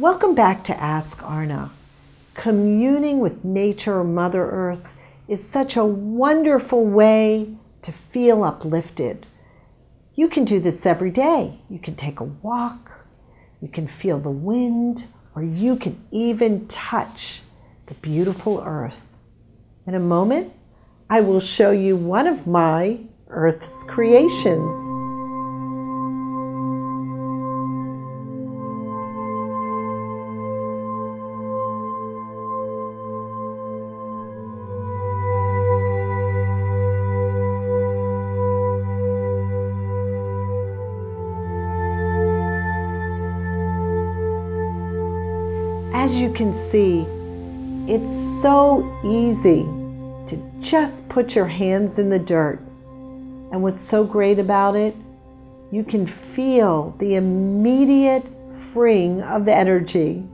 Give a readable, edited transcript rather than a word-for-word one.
Welcome back to Ask Arna. Communing with nature or Mother Earth is such a wonderful way to feel uplifted. You can do this every day. You can take a walk, you can feel the wind, or you can even touch the beautiful earth. In a moment, I will show you one of my Earth's creations. As you can see, it's so easy to just put your hands in the dirt. And what's so great about it, you can feel the immediate freeing of energy.